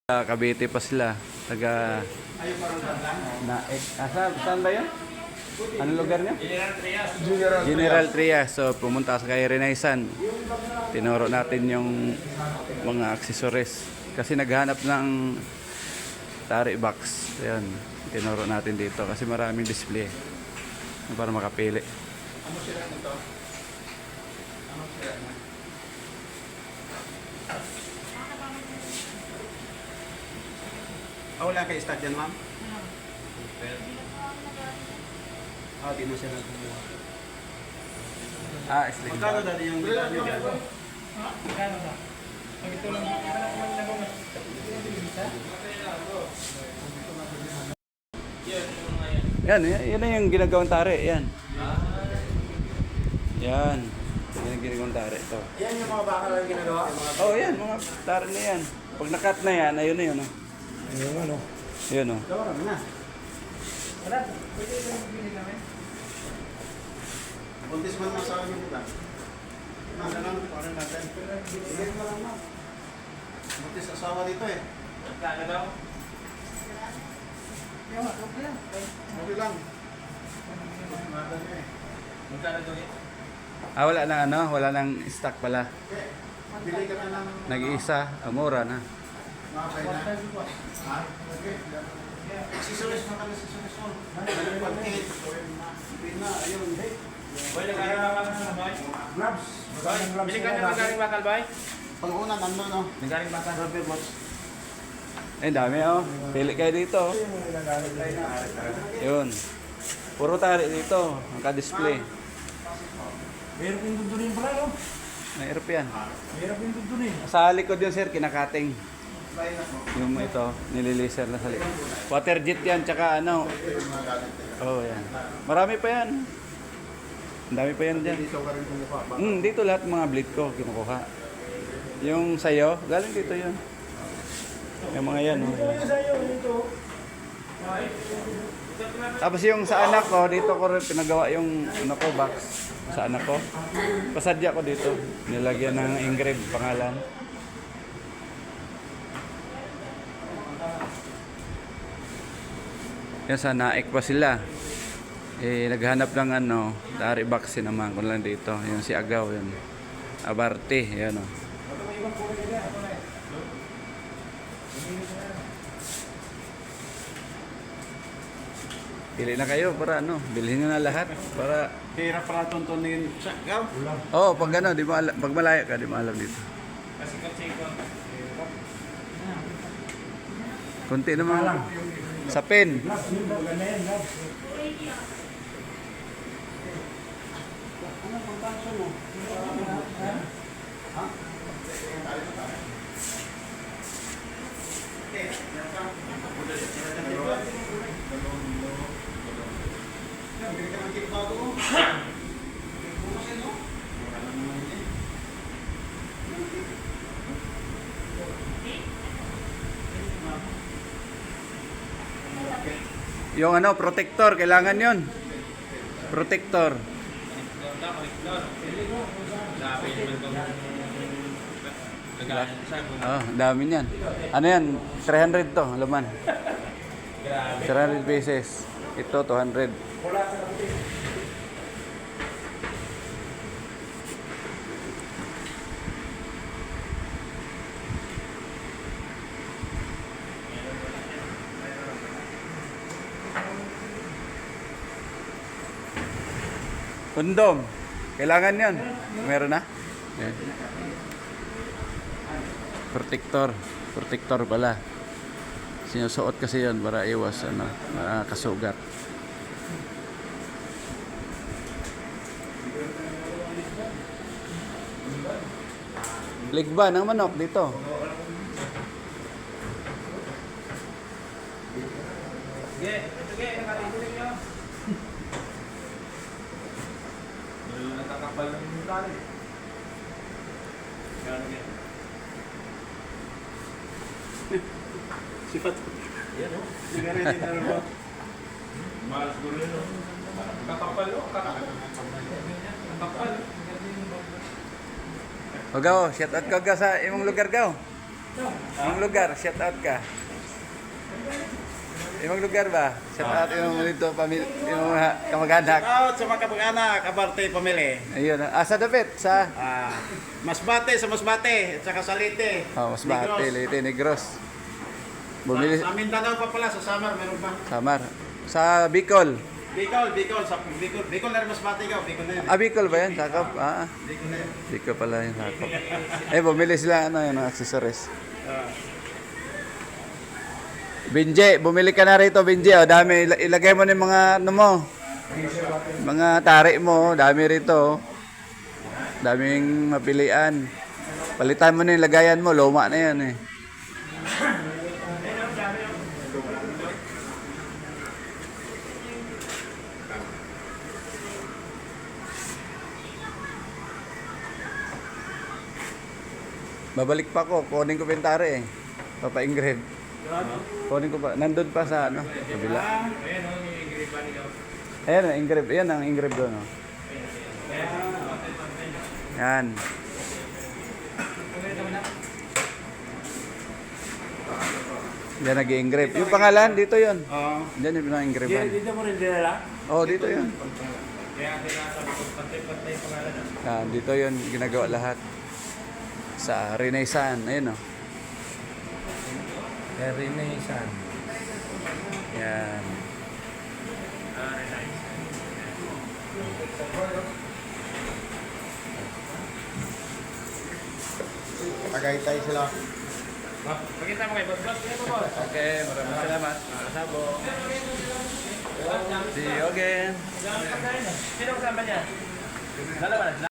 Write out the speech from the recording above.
Cavite pa sila. Taga saan ba yun? Anong lugar niya? General Trias. So pumunta sa kay Renaisan. Tinuro natin yung mga accessories. Kasi naghanap ng tari box. Ayan. Tinuro natin dito kasi maraming display para makapili. Ano sila nito? Ano sila na? Wala kayo start yan, ma'am? Di na siya nagbubuha. Sling. Magkano dati yung gila nyo dyan? Magkano ba? Pag ito lang, Yan na yung ginagawang tari. Yan. Yan. Yan yung ginagawang tari. Ito. Yan yung mga bakal na ginagawa? Yan. Mga tari na yan. Pag nakat na yan, ayun na yun. Yung ano? Yun o. Gawa kami na. wala. Pwede ito yung bili namin. Buntis man lang sa akin yung lang. Ano lang, paano natin? Sige mo lang, ma'am. Buntis asawa dito eh. Magkano daw? Yung okay lang. Okay lang. Matan niya eh. Magkano daw yun? Wala nang wala nang stock pala. Bili ka na ng... Nag-iisa, mura na. Makakay na. Ha? Okay. Accessories na kami accessories mo. Pag-hit. Pin na, ayun. Boy, nagkaroon ka ng boy? Gloves. Magandang gloves. Bili ka na magaling bakal, boy? Pang-una, nandun, no? Magaling bakal. Rubber box. Dami Pili kayo dito. Yun. Puro tari dito. Naka-display. Meron yung dudunin pala, no? Mahirap yan. Meron yung dudunin. Sa likod yun, sir, kinakating. Yung ito, nililaser na sa likod. Water jet yan, tsaka yan. Marami pa yan. Ang dami pa yan dyan. Dito ka rin kumuha. Dito lahat mga blade ko kinukuha. Yung sayo, galing dito yun. Yung mga yan. Ito yung sa'yo, ito. Tapos yung sa anak ko, dito ko rin pinagawa yung box sa anak ko. Pasadya ko dito. Nilagyan ng engrave pangalan. Yan sa naik pa sila. Naghanap ng tari box naman kung lang dito. Yung si Agaw, yun. Abarte, yan o. Pili na kayo para bilhin nyo na lahat para Hirap pala tuntunin sa gaw. pag di mo alam, pag malayo ka, di mo alam dito. Kasi kung Kunti naman sa pen. gloves, yung maganda yan, gloves. Ano pang tanso mo? Ha? Yung protector, kailangan yon. Protector. Dami niyan. Ano yan? 300 to, laman. 300 pieces. Ito, 200. Kondom. Kailangan yon. Meron na? Yan. Protector. Protector pala. Sinusuot kasi yon para iwas kasugat. Ligba ng manok dito. Nakakapal ng yung tali. Sifat. Yan o. Sigaret din na rin. Malas ko rin, no? Kakapal, no? Kakapal. Gaw, shout out ka sa imong lugar gaw. Ang lugar, shout out ka. Ibang lugar ba? Shout out yung dito, yung mga kamag-anak. Out sa mga kapag-anak, kabarte, pamili. Ayun, sa Dapit, sa Masbate sa Masbate, at saka sa Leyte. Masbate, Leyte, Negros. Bumili Sa Mindanao pa pala, sa Samar, meron ba? Samar. Sa Bicol. Bicol na rin Masbate ikaw, Bicol na yun. Bicol ba yan? Sakop? Bicol na yun. Bicol pala yung sakop. Bumili sila yung accessories. Binje, bumili ka na rito, Binje. Oh, dami, ilagay mo na yung mga ano mo. Mga tari mo, dami rito. Daming mapilian. Palitan mo na yung lagayan mo, luma na yan eh. Babalik pa ko, kunin ko pintari eh. Papa-engrave. Kunin ko pa, nandun pa sa ano, kabila. Ayan, i-engrave pa niyo. Ayan, engrave. Ayan ang engrave doon. Oh. Yan. Yan nag-engrave. Yung pangalan, dito yun. Diyan yung pinang-engravean. Dito mo rin dinala? Oh, dito yun. Kaya tinasabi ko, pantay-pantay pangalan. Yan, dito yun ginagawa lahat. Sa Renaissance. Ayun oh. Renaissance. Yan. Tagaytay sila. Pakita mo kay Boss. Kaya mo, Boss. Okay, maraming salamat. Sabo. See you again. Sino kasama niya? Dalawa.